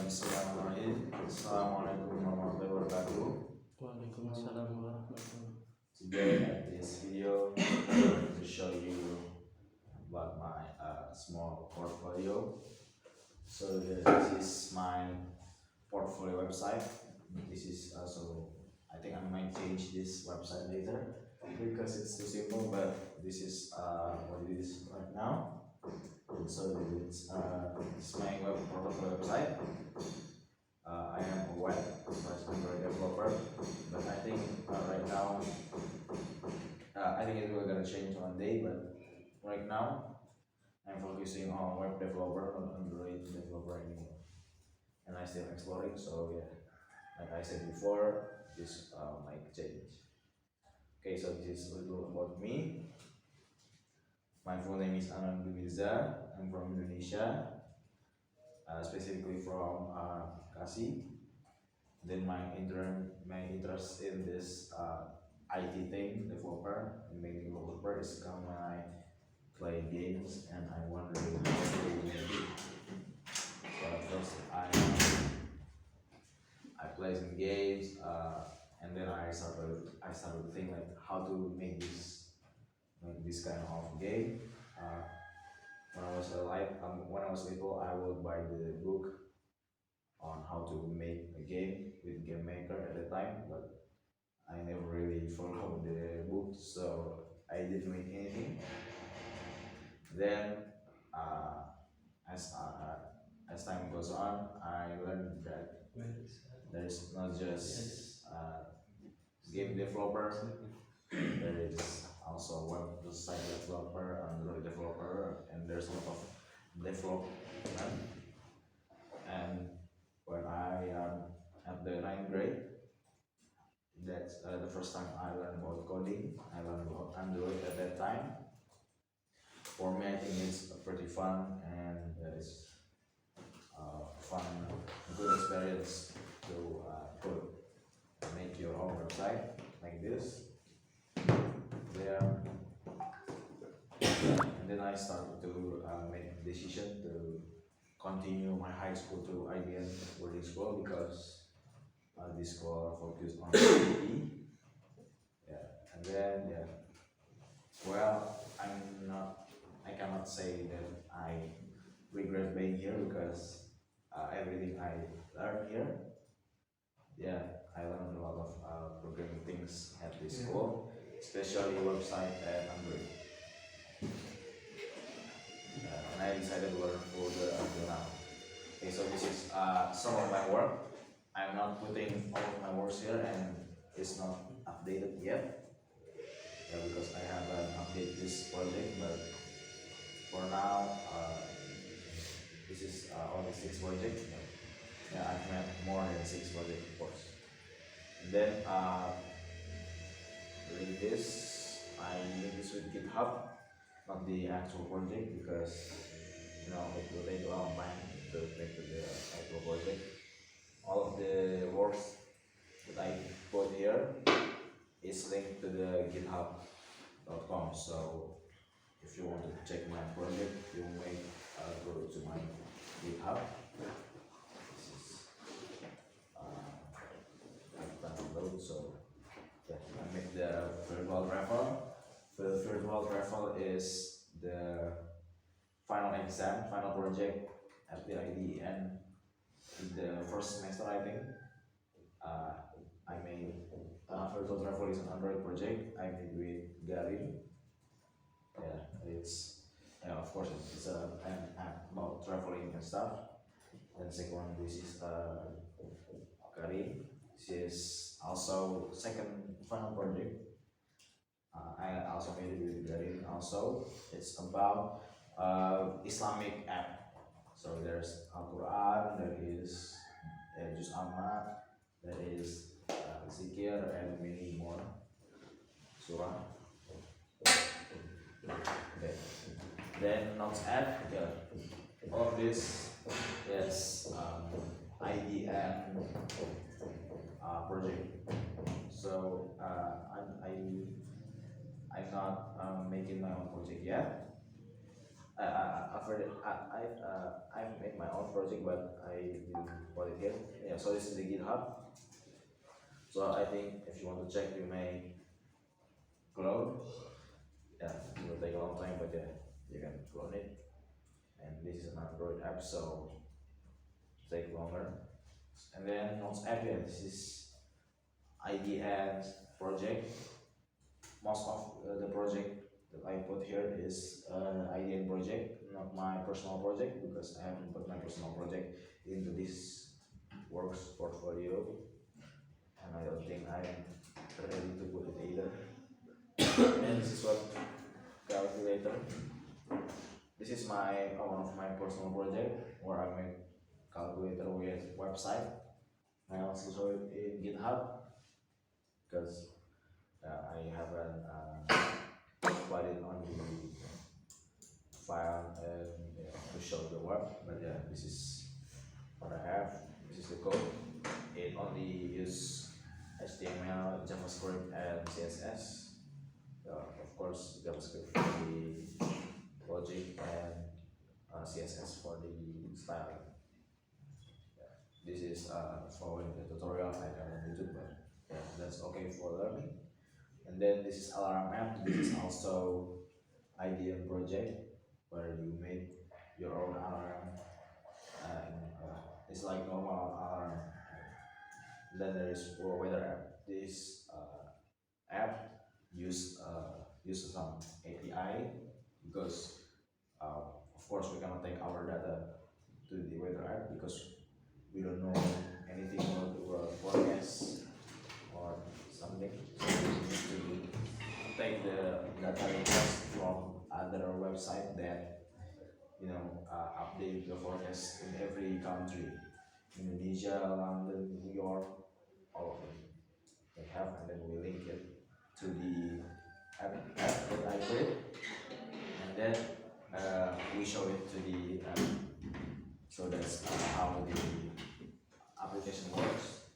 Bismillahirrahmanirrahim. Assalamualaikum warahmatullahi wabarakatuh. Waalaikumsalam warahmatullahi. Today at this video, I'm going to show you about my small portfolio. So this is my portfolio website. This is also, I think I might change this website later because it's too simple. But this is what it is right now. And so it's my portfolio website. I am a web/Android developer, but I think right now I think it will gonna change one day. But right now I'm focusing on web developer, not Android developer anymore, and I still exploring. So yeah, like I said before, this might change. Okay, so this is a little about me. My full name is Anand Mirza. I'm from Indonesia, specifically from Bekasi. Then my interest in this IT thing, developer, and being developer is come when I play games and I wonder how to make it. So at first I play some games, and then I started to think like how to make this kind of game. When I was when I was little, I would buy the book on how to make a game with Game Maker at the time, but I never really followed the book, so I didn't make anything. Then, as time goes on, I learned that there is not just game developer, there is also website developer, Android developer, and there's a lot of development. And when I am at the ninth grade, that's the first time I learned about coding. I learned about Android at that time. For me, I think it's pretty fun, and it's fun, good experience to make your own website like this. There, and then I started to make a decision to continue my high school to IBM boarding school because this school focused on IT. Yeah, and then yeah, well, I cannot say that I regret being here because everything I learned here, yeah, I learned a lot of programming things at this school, especially website and Android. And I decided to learn further until now. Okay, so this is some of my work. I'm not putting all of my works here, and it's not updated yet. Yeah, because I haven't updated this project, but for now, this is only 6 projects. Yeah, I've made more than 6 projects, of course. And then doing this, I made this with GitHub, not the actual project, because it will take a long time to make the actual project. All of the works that I put here is linked to the github.com. So if you want to check my project, you may go to my GitHub. This is download. So yeah, I make the virtual raffle. The virtual raffle is the final exam, final project at the IDN in the first semester, I think. I made virtual raffle is an Android project. I made with Garin. Yeah, it's of course it's an app about traveling and stuff. Then second one, this is Garin. This is also second final project. I also made it with Garin. Also, it's about Islamic app. So there's Al Quran, there is Juz Amma, there is Zikir, and many more surah. Okay. Then Notes app, yeah. All of this is IDM project. So I'm not making my own project yet. I've already, I made my own project, but I didn't put it here. Yeah, so this is the GitHub. So I think if you want to check, you may clone. Yeah, it will take a long time, but yeah, you can clone it. And this is an Android app, so take longer. And then notes app, yeah, this is IDN project. Most of the project that I put here is IDN project, not my personal project, because I haven't put my personal project into this works portfolio, and I don't think I'm ready to put it either. And this is what calculator. This is my one of my personal project where I make calculator with website. I also show it in GitHub because I haven't put it on the file and to show the work. But yeah, this is what I have. This is the code. It only use HTML, JavaScript, and CSS. Of course, JavaScript for the logic and CSS for the style. This is following the tutorial I got on YouTube, but yeah, that's okay for learning. And then this is alarm app. This is also IDM project where you make your own alarm. It's like normal alarm. Then there is weather app. This app use some API because of course we cannot take our data to the weather app because we don't know anything about the world forecast or something. So we need to take the data request from other website that update the forecast in every country. Indonesia, London, New York, all of them they have, and then we link it to the app that I create, and then we show it to the app. So that's how the application works.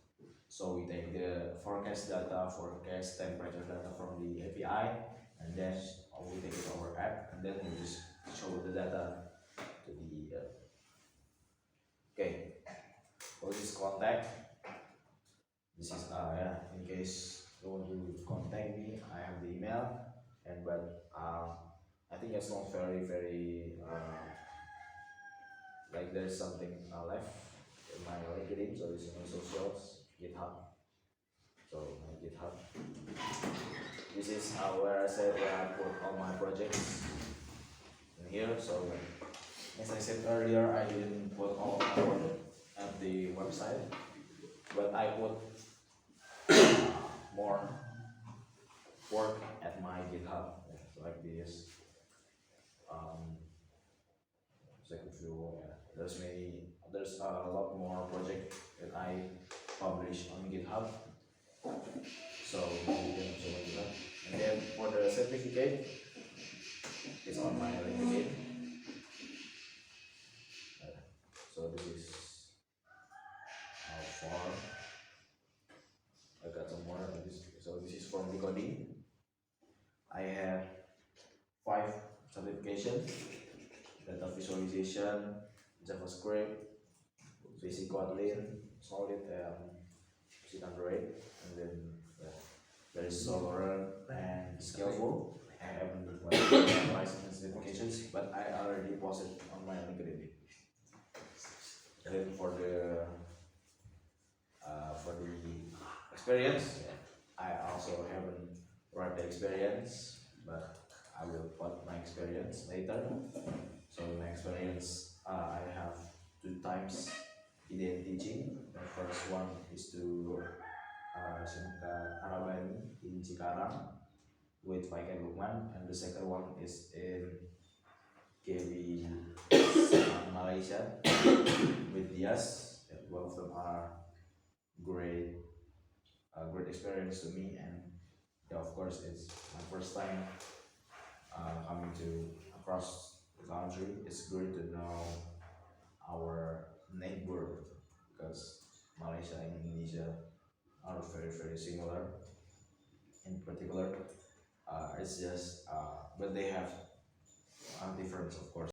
So we take the forecast data, forecast temperature data from the API, and then we take it over app, and then we just show the data to the okay. So this is contact. This is yeah. In case you want to contact me, I have the email, and but I think it's not very like there's something left in my LinkedIn, so it's my socials, GitHub. So my GitHub. This is where I said where I put all my projects in here. So as I said earlier, I didn't put all of my work at the website, but I put more work at my GitHub, like this. Second view, yeah. There's a lot more project that I publish on GitHub. So you can join that. And then for the certificate, it's on my LinkedIn. So this is how far. I got some more. So this is from decoding. I have 5 certifications: data visualization, JavaScript, basic Kotlin, solid, basic Android, and then there is Solar and Skillful. I haven't license certifications, but I already posted on my LinkedIn. And then for the experience, I also haven't read the experience, but I will put my experience later. So my experience, I have 2 times IDN teaching. The first one is to SMK Arabani in Cikarang with Mike and Lukman, and the second one is in KB Malaysia with Dias. Both of them are great, great experience to me, and yeah, of course it's my first time coming to across the country. It's great to know our neighbor because Malaysia and Indonesia are very similar. In particular, it's just but they have difference, of course.